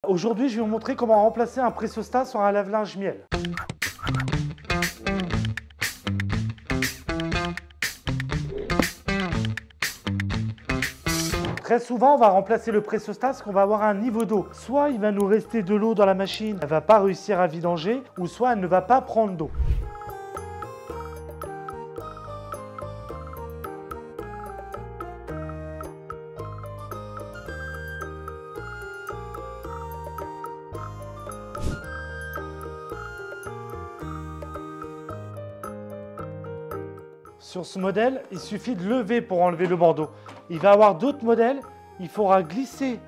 Aujourd'hui, je vais vous montrer comment remplacer un pressostat sur un lave-linge miel. Très souvent, on va remplacer le pressostat parce qu'on va avoir un niveau d'eau. Soit il va nous rester de l'eau dans la machine, elle ne va pas réussir à vidanger, ou soit elle ne va pas prendre d'eau. Sur ce modèle, il suffit de lever pour enlever le bandeau. Il va y avoir d'autres modèles, il faudra glisser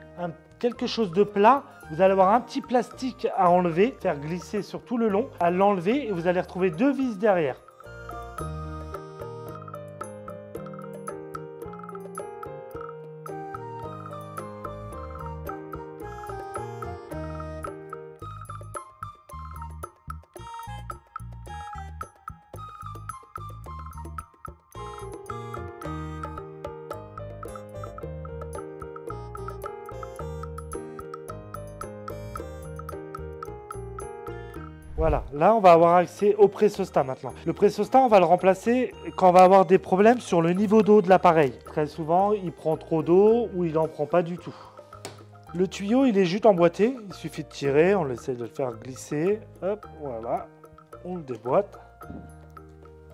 quelque chose de plat. Vous allez avoir un petit plastique à enlever, faire glisser sur tout le long, à l'enlever et vous allez retrouver deux vis derrière. Voilà, là on va avoir accès au pressostat maintenant. Le pressostat, on va le remplacer quand on va avoir des problèmes sur le niveau d'eau de l'appareil. Très souvent, il prend trop d'eau ou il n'en prend pas du tout. Le tuyau, il est juste emboîté. Il suffit de tirer, on essaie de le faire glisser. Hop, voilà, on le déboîte.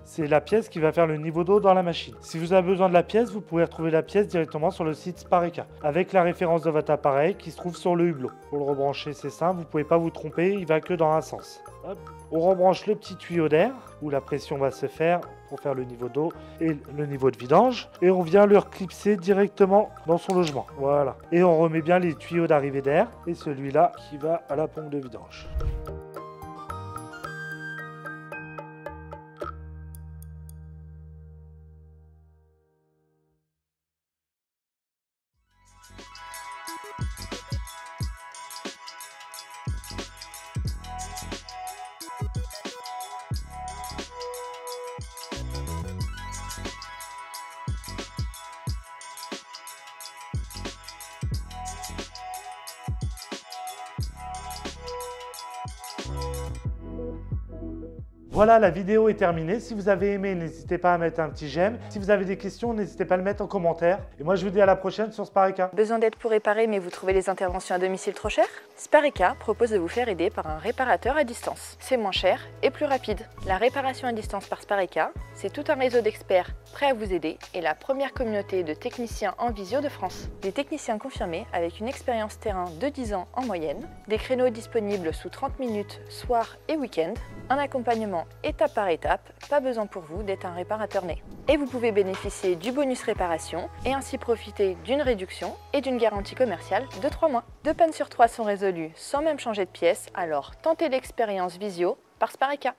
C'est la pièce qui va faire le niveau d'eau dans la machine. Si vous avez besoin de la pièce, vous pouvez retrouver la pièce directement sur le site Spareka, avec la référence de votre appareil qui se trouve sur le hublot. Pour le rebrancher, c'est simple, vous ne pouvez pas vous tromper, il va que dans un sens. Hop. On rebranche le petit tuyau d'air, où la pression va se faire pour faire le niveau d'eau et le niveau de vidange. Et on vient le reclipser directement dans son logement. Voilà. Et on remet bien les tuyaux d'arrivée d'air et celui-là qui va à la pompe de vidange. Voilà, la vidéo est terminée. Si vous avez aimé, n'hésitez pas à mettre un petit j'aime. Si vous avez des questions, n'hésitez pas à le mettre en commentaire. Et moi, je vous dis à la prochaine sur Spareka. Besoin d'aide pour réparer mais vous trouvez les interventions à domicile trop chères? Spareka propose de vous faire aider par un réparateur à distance. C'est moins cher et plus rapide. La réparation à distance par Spareka, c'est tout un réseau d'experts prêts à vous aider et la première communauté de techniciens en visio de France. Des techniciens confirmés avec une expérience terrain de 10 ans en moyenne, des créneaux disponibles sous 30 minutes, soir et week-end, un accompagnement étape par étape, pas besoin pour vous d'être un réparateur né. Et vous pouvez bénéficier du bonus réparation et ainsi profiter d'une réduction et d'une garantie commerciale de 3 mois. 2 pannes sur 3 sont résolues sans même changer de pièce, alors tentez l'expérience visio par Spareka.